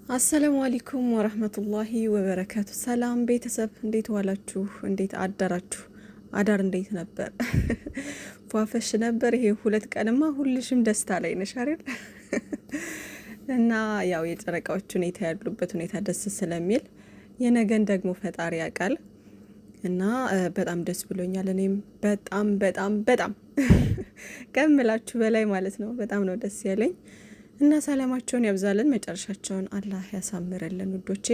አሰላሙ አለይኩም ወረህመቱላሂ ወበረካቱ። ሰላም ቤተሰብ እንዴት ዋላችሁ? እንዴት አደራችሁ? አዳር እንዴት ነበር? ፏፈሽ ነበር? ይሄ 2 ቀንማ ሁልሽም ደስታ ላይ ነሽ አይደል? እና ያው የጨረቃዎች ሁኔታ ያሉበት ሁኔታ ደስ ስለሚል የነገን ደግሞ ፈጣሪ ያውቃል። እና በጣም ደስ ብሎኛል። እኔም በጣም በጣም በጣም ከምላችሁ በላይ ማለት ነው። በጣም ነው ደስ ያለኝ። እና ሰላማቸውን ያብዛልን፣ መጨረሻቸውን አላህ ያሳምረልን ውዶቼ።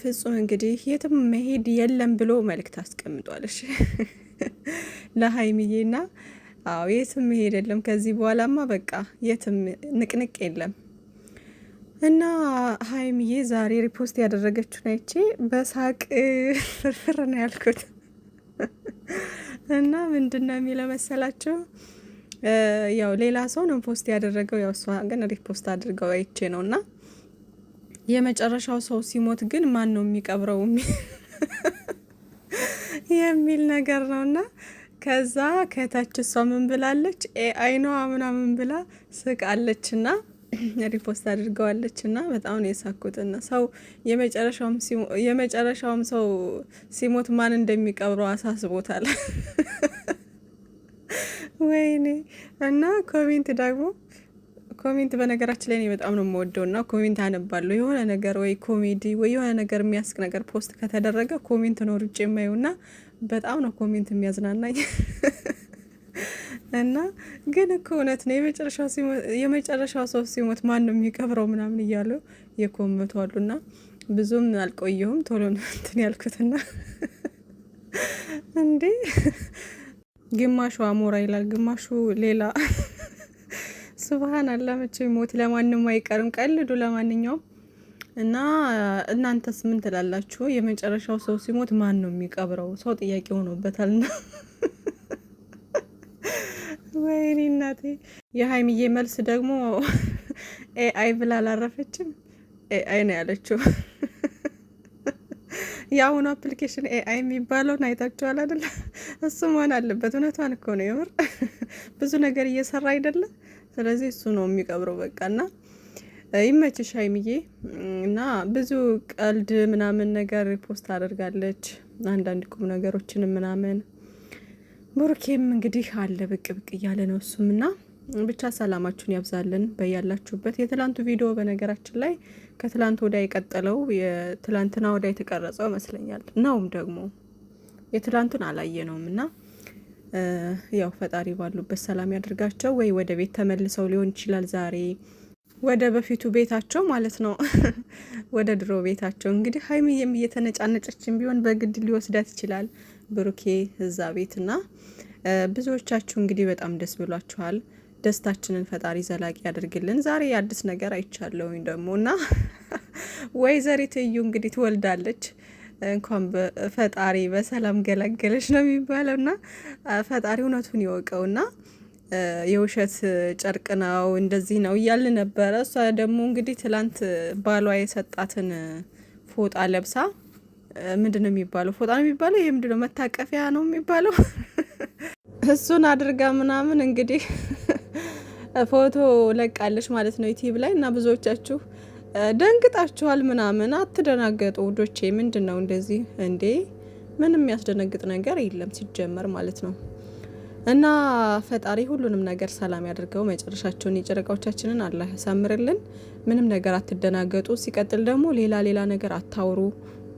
ፍጹም እንግዲህ የትም መሄድ የለም ብሎ መልእክት አስቀምጧልሽ ለሀይሚዬና አዎ የትም መሄድ የለም ከዚህ በኋላማ በቃ የትም ንቅንቅ የለም። እና ሀይሚዬ ዛሬ ሪፖስት ያደረገችውን አይቼ በሳቅ ፍርፍር ነው ያልኩት። እና ምንድነው የሚለው መሰላችሁ? ያው ሌላ ሰው ነው ፖስት ያደረገው፣ ያው እሷ ግን ሪፖስት አድርገው አይቼ ነው። እና የመጨረሻው ሰው ሲሞት ግን ማን ነው የሚቀብረው የሚል ነገር ነው። እና ከዛ ከታች እሷ ምን ብላለች? ኤአይ ነው ምናምን ብላ ስቃለች እና ሪፖስት አድርገዋለች። እና በጣም ነው የሳኩትና ሰው የመጨረሻውም ሰው ሲሞት ማን እንደሚቀብረው አሳስቦታል። ወይኔ እና ኮሜንት በነገራችን ላይ እኔ በጣም ነው የምወደው እና ኮሜንት አነባለሁ። የሆነ ነገር ወይ ኮሜዲ ወይ የሆነ ነገር የሚያስቅ ነገር ፖስት ከተደረገ ኮሜንት ነው ሩጭ የማየው እና በጣም ነው ኮሜንት የሚያዝናናኝ። እና ግን እኮ እውነት ነው የመጨረሻው ሰው ሲሞት ማን ነው የሚቀብረው ምናምን እያሉ የኮመቱ አሉና ብዙም አልቆየሁም ቶሎ ነው እንትን ያልኩትና እንዴ ግማሹ አሞራ ይላል፣ ግማሹ ሌላ። ሱብሃን አላህ መቼም ሞት ለማንም አይቀርም። ቀልዱ ለማንኛውም እና እናንተስ ምን ትላላችሁ? የመጨረሻው ሰው ሲሞት ማን ነው የሚቀብረው? ሰው ጥያቄ ሆኖበታልና ወይኔ እናቴ። የሀይሚዬ መልስ ደግሞ ኤአይ ብላ አላረፈችም። ኤአይ ነው ያለችው። የአሁኑ አፕሊኬሽን ኤአይ የሚባለውን አይታችኋል አይደለ? እሱ መሆን አለበት። እውነቷን እኮ ነው የምር ብዙ ነገር እየሰራ አይደለ? ስለዚህ እሱ ነው የሚቀብረው በቃ። እና ይመችሽ ሀይሚዬ። እና ብዙ ቀልድ ምናምን ነገር ፖስት አደርጋለች፣ አንዳንድ ቁም ነገሮችን ምናምን። ቡርኬም እንግዲህ አለ ብቅ ብቅ እያለ ነው እሱም። እና ብቻ ሰላማችሁን ያብዛልን በያላችሁበት። የትላንቱ ቪዲዮ በነገራችን ላይ ከትላንት ወዳ የቀጠለው የትላንትና ወዳ የተቀረጸው ይመስለኛል። ነውም ደግሞ የትላንቱን አላየነውም። እና ያው ፈጣሪ ባሉበት ሰላም ያድርጋቸው። ወይ ወደ ቤት ተመልሰው ሊሆን ይችላል ዛሬ ወደ በፊቱ ቤታቸው ማለት ነው። ወደ ድሮ ቤታቸው እንግዲህ ሀይሚዬም እየተነጫነጨችን ቢሆን በግድ ሊወስዳት ይችላል ብሩኬ እዛ ቤትና ብዙዎቻችሁ እንግዲህ በጣም ደስ ብሏችኋል። ደስታችንን ፈጣሪ ዘላቂ ያደርግልን። ዛሬ የአዲስ ነገር አይቻለሁኝ ደግሞ እና ወይዘሪት እዩ እንግዲህ ትወልዳለች። እንኳን ፈጣሪ በሰላም ገላገለች ነው የሚባለው። እና ፈጣሪ እውነቱን ይወቀውና የውሸት ጨርቅ ነው እንደዚህ ነው እያል ነበረ። እሷ ደግሞ እንግዲህ ትላንት ባሏ የሰጣትን ፎጣ ለብሳ ምንድን ነው የሚባለው? ፎጣ ነው የሚባለው? ይሄ ምንድን ነው? መታቀፊያ ነው የሚባለው? እሱን አድርጋ ምናምን እንግዲህ ፎቶ ለቃለች ማለት ነው ዩቲዩብ ላይ። እና ብዙዎቻችሁ ደንግጣችኋል ምናምን። አትደናገጡ ውዶቼ። ምንድን ነው እንደዚህ እንዴ? ምንም የሚያስደነግጥ ነገር የለም ሲጀመር ማለት ነው። እና ፈጣሪ ሁሉንም ነገር ሰላም ያደርገው። መጨረሻቸውን የጨረቃዎቻችንን አላህ ያሳምርልን። ምንም ነገር አትደናገጡ። ሲቀጥል ደግሞ ሌላ ነገር አታውሩ።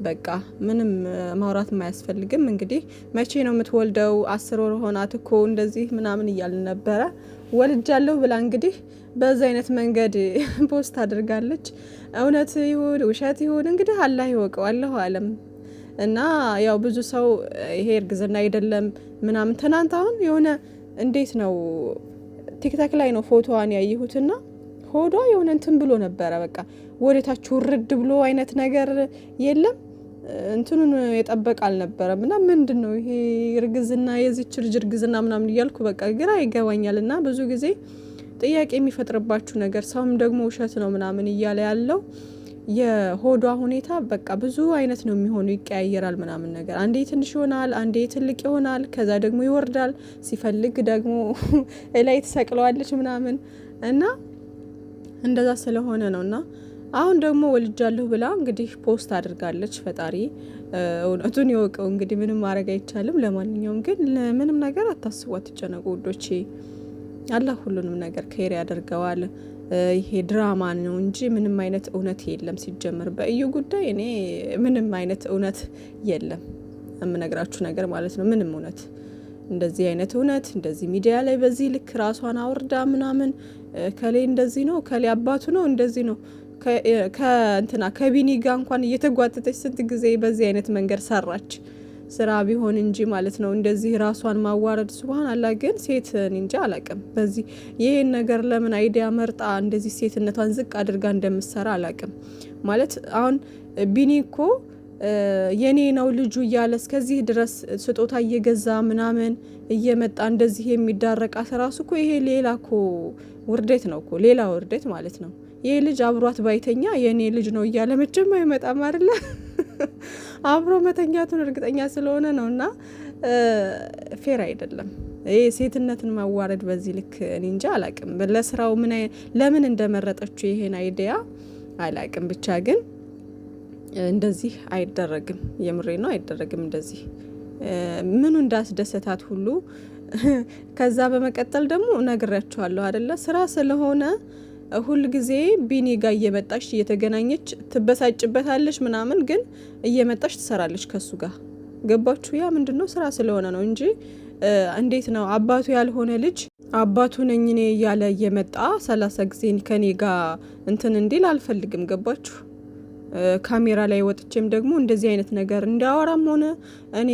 በቃ ምንም ማውራት አያስፈልግም። እንግዲህ መቼ ነው የምትወልደው? 10 ወር ሆናት እኮ እንደዚህ ምናምን እያልን ነበረ። ወልጃለሁ ብላ እንግዲህ በዛ አይነት መንገድ ፖስት አድርጋለች። እውነት ይሁን ውሸት ይሁን እንግዲህ አላህ ይወቀው፣ አላሁ አለም። እና ያው ብዙ ሰው ይሄ እርግዝና አይደለም ምናምን። ትናንት አሁን የሆነ እንዴት ነው ቲክታክ ላይ ነው ፎቶዋን ያየሁትና ሆዷ የሆነ እንትን ብሎ ነበረ። በቃ ወደታች ውርድ ብሎ አይነት ነገር የለም እንትኑን የጠበቅ አልነበረም። እና ምንድን ነው ይሄ እርግዝና፣ የዚች ልጅ እርግዝና ምናምን እያልኩ በቃ ግራ ይገባኛል። እና ብዙ ጊዜ ጥያቄ የሚፈጥርባችሁ ነገር ሰውም ደግሞ ውሸት ነው ምናምን እያለ ያለው የሆዷ ሁኔታ በቃ ብዙ አይነት ነው የሚሆኑ፣ ይቀያየራል ምናምን ነገር። አንዴ ትንሽ ይሆናል፣ አንዴ ትልቅ ይሆናል፣ ከዛ ደግሞ ይወርዳል፣ ሲፈልግ ደግሞ ላይ ትሰቅለዋለች ምናምን እና እንደዛ ስለሆነ ነው። እና አሁን ደግሞ ወልጃለሁ ብላ እንግዲህ ፖስት አድርጋለች። ፈጣሪ እውነቱን ይወቀው እንግዲህ ምንም ማድረግ አይቻልም። ለማንኛውም ግን ምንም ነገር አታስቡ፣ አትጨነቁ ውዶቼ። አላህ ሁሉንም ነገር ከይር ያደርገዋል። ይሄ ድራማ ነው እንጂ ምንም አይነት እውነት የለም። ሲጀምር በእዩ ጉዳይ እኔ ምንም አይነት እውነት የለም የምነግራችሁ ነገር ማለት ነው። ምንም እውነት እንደዚህ አይነት እውነት እንደዚህ ሚዲያ ላይ በዚህ ልክ ራሷን አውርዳ ምናምን ከሌ እንደዚህ ነው ከሌ አባቱ ነው እንደዚህ ነው ከእንትና ከቢኒ ጋር እንኳን እየተጓተተች ስንት ጊዜ በዚህ አይነት መንገድ ሰራች። ስራ ቢሆን እንጂ ማለት ነው እንደዚህ ራሷን ማዋረድ ሱብሃን አላህ። ግን ሴት እንጃ አላቅም። በዚህ ይሄን ነገር ለምን አይዲያ መርጣ እንደዚህ ሴትነቷን ዝቅ አድርጋ እንደምትሰራ አላቅም። ማለት አሁን ቢኒ እኮ የኔ ነው ልጁ እያለ እስከዚህ ድረስ ስጦታ እየገዛ ምናምን እየመጣ እንደዚህ የሚዳረቃት ራሱ እኮ ይሄ ሌላ እኮ ውርደት ነው እኮ ሌላ ውርደት ማለት ነው። ይሄ ልጅ አብሯት ባይተኛ የኔ ልጅ ነው እያለ መቼም አይመጣም አይደለ? አብሮ መተኛቱን እርግጠኛ ስለሆነ ነው። እና ፌር አይደለም ይሄ ሴትነትን ማዋረድ በዚህ ልክ። እኔ እንጃ አላቅም ለስራው ለምን እንደመረጠችው ይሄን አይዲያ አላቅም። ብቻ ግን እንደዚህ አይደረግም። የምሬ ነው አይደረግም እንደዚህ ምኑ እንዳስደሰታት ሁሉ። ከዛ በመቀጠል ደግሞ ነግሬያችኋለሁ አይደለ? ስራ ስለሆነ ሁል ጊዜ ቢኒ ጋር እየመጣሽ እየተገናኘች ትበሳጭበታለች ምናምን፣ ግን እየመጣሽ ትሰራለች ከሱ ጋር። ገባችሁ? ያ ምንድነው ስራ ስለሆነ ነው እንጂ እንዴት ነው አባቱ ያልሆነ ልጅ አባቱ ነኝ እኔ እያለ እየመጣ 30 ጊዜ ከኔ ጋር እንትን እንዲል አልፈልግም። ገባችሁ? ካሜራ ላይ ወጥቼም ደግሞ እንደዚህ አይነት ነገር እንዲያወራም ሆነ እኔ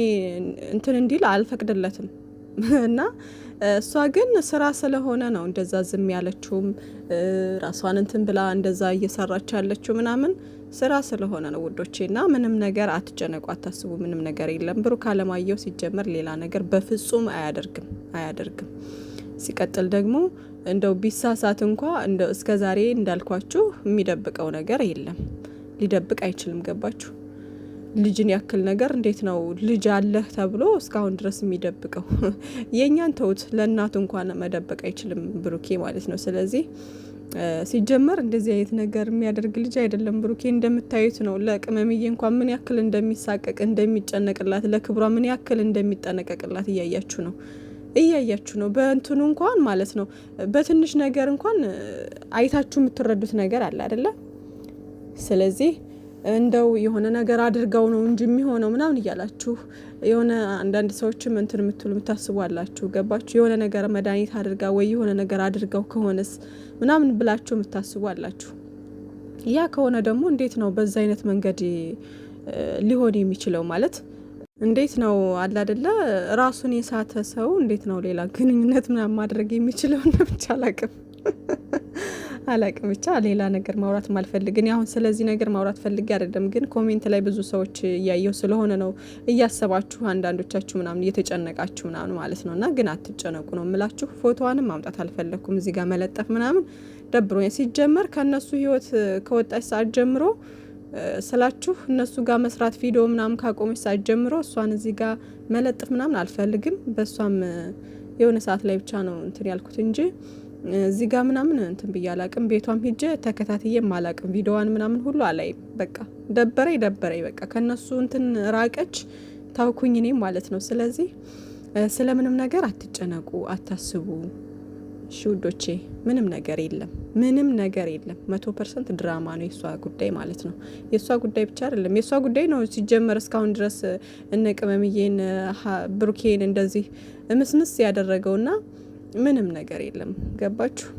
እንትን እንዲል አልፈቅድለትም። እና እሷ ግን ስራ ስለሆነ ነው እንደዛ ዝም ያለችውም ራሷን እንትን ብላ እንደዛ እየሰራች ያለችው ምናምን ስራ ስለሆነ ነው ውዶቼ። እና ምንም ነገር አትጨነቁ፣ አታስቡ። ምንም ነገር የለም። ብሩክ አለማየሁ ሲጀመር ሌላ ነገር በፍጹም አያደርግም። ሲቀጥል ደግሞ እንደው ቢሳሳት እንኳ እንደው እስከዛሬ እንዳልኳችሁ የሚደብቀው ነገር የለም። ሊደብቅ አይችልም። ገባችሁ? ልጅን ያክል ነገር እንዴት ነው ልጅ አለህ ተብሎ እስካሁን ድረስ የሚደብቀው? የኛን ተውት፣ ለእናቱ እንኳን መደበቅ አይችልም ብሩኬ ማለት ነው። ስለዚህ ሲጀመር እንደዚህ አይነት ነገር የሚያደርግ ልጅ አይደለም ብሩኬ። እንደምታዩት ነው። ለቅመምዬ እንኳን ምን ያክል እንደሚሳቀቅ እንደሚጨነቅላት፣ ለክብሯ ምን ያክል እንደሚጠነቀቅላት እያያችሁ ነው። በእንትኑ እንኳን ማለት ነው በትንሽ ነገር እንኳን አይታችሁ የምትረዱት ነገር አለ አይደለ? ስለዚህ እንደው የሆነ ነገር አድርገው ነው እንጂ የሚሆነው ምናምን እያላችሁ የሆነ አንዳንድ ሰዎችም እንትን የምታስቡ አላችሁ። ገባችሁ? የሆነ ነገር መድኃኒት አድርጋ ወይ የሆነ ነገር አድርገው ከሆነስ ምናምን ብላችሁ የምታስቡ አላችሁ። ያ ከሆነ ደግሞ እንዴት ነው በዛ አይነት መንገድ ሊሆን የሚችለው? ማለት እንዴት ነው አለ አይደለ? ራሱን የሳተ ሰው እንዴት ነው ሌላ ግንኙነት ምናምን ማድረግ የሚችለው? ብቻ አላቅም ብቻ ሌላ ነገር ማውራት ማልፈልግ። እኔ አሁን ስለዚህ ነገር ማውራት ፈልጌ አይደለም፣ ግን ኮሜንት ላይ ብዙ ሰዎች እያየው ስለሆነ ነው እያሰባችሁ አንዳንዶቻችሁ ምናምን እየተጨነቃችሁ ምናምን ማለት ነው። እና ግን አትጨነቁ ነው የምላችሁ። ፎቶዋንም ማምጣት አልፈለኩም እዚህ ጋር መለጠፍ ምናምን ደብሮኝ። ሲጀመር ከነሱ ህይወት ከወጣች ሰዓት ጀምሮ ስላችሁ እነሱ ጋር መስራት ቪዲዮ ምናምን ካቆመች ሰዓት ጀምሮ እሷን እዚህ ጋር መለጠፍ ምናምን አልፈልግም። በእሷም የሆነ ሰዓት ላይ ብቻ ነው እንትን ያልኩት እንጂ እዚህ ጋር ምናምን እንትን ብዬ አላቅም። ቤቷም ሂጄ ተከታትዬም አላቅም። ቪዲዮዋን ምናምን ሁሉ አላይም። በቃ ደበረኝ። በቃ ከነሱ እንትን ራቀች፣ ታውኩኝ እኔም ማለት ነው። ስለዚህ ስለምንም ነገር አትጨነቁ፣ አታስቡ። እሺ ውዶቼ፣ ምንም ነገር የለም። 100% ድራማ ነው የሷ ጉዳይ ማለት ነው። የሷ ጉዳይ ብቻ አይደለም፣ የሷ ጉዳይ ነው ሲጀመር እስካሁን ድረስ እነ ቅመምዬን ብሩኬን እንደዚህ ምስምስ ያደረገውና ምንም ነገር የለም። ገባችሁ?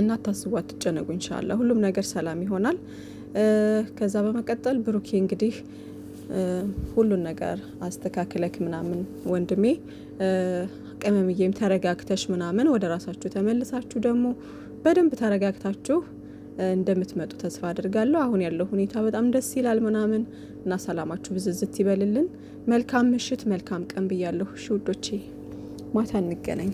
እና ታስቡ፣ አትጨነቁ። ኢንሻአላህ ሁሉም ነገር ሰላም ይሆናል። ከዛ በመቀጠል ብሩኬ እንግዲህ ሁሉን ነገር አስተካክለክ ምናምን ወንድሜ፣ ቅመምዬም ተረጋግተሽ ምናምን ወደ ራሳችሁ ተመልሳችሁ ደግሞ በደንብ ተረጋግታችሁ እንደምትመጡ ተስፋ አድርጋለሁ። አሁን ያለው ሁኔታ በጣም ደስ ይላል ምናምን እና ሰላማችሁ ብዝዝት ይበልልን። መልካም ምሽት፣ መልካም ቀን ብያለሁ። እሺ ውዶቼ፣ ማታ እንገናኝ።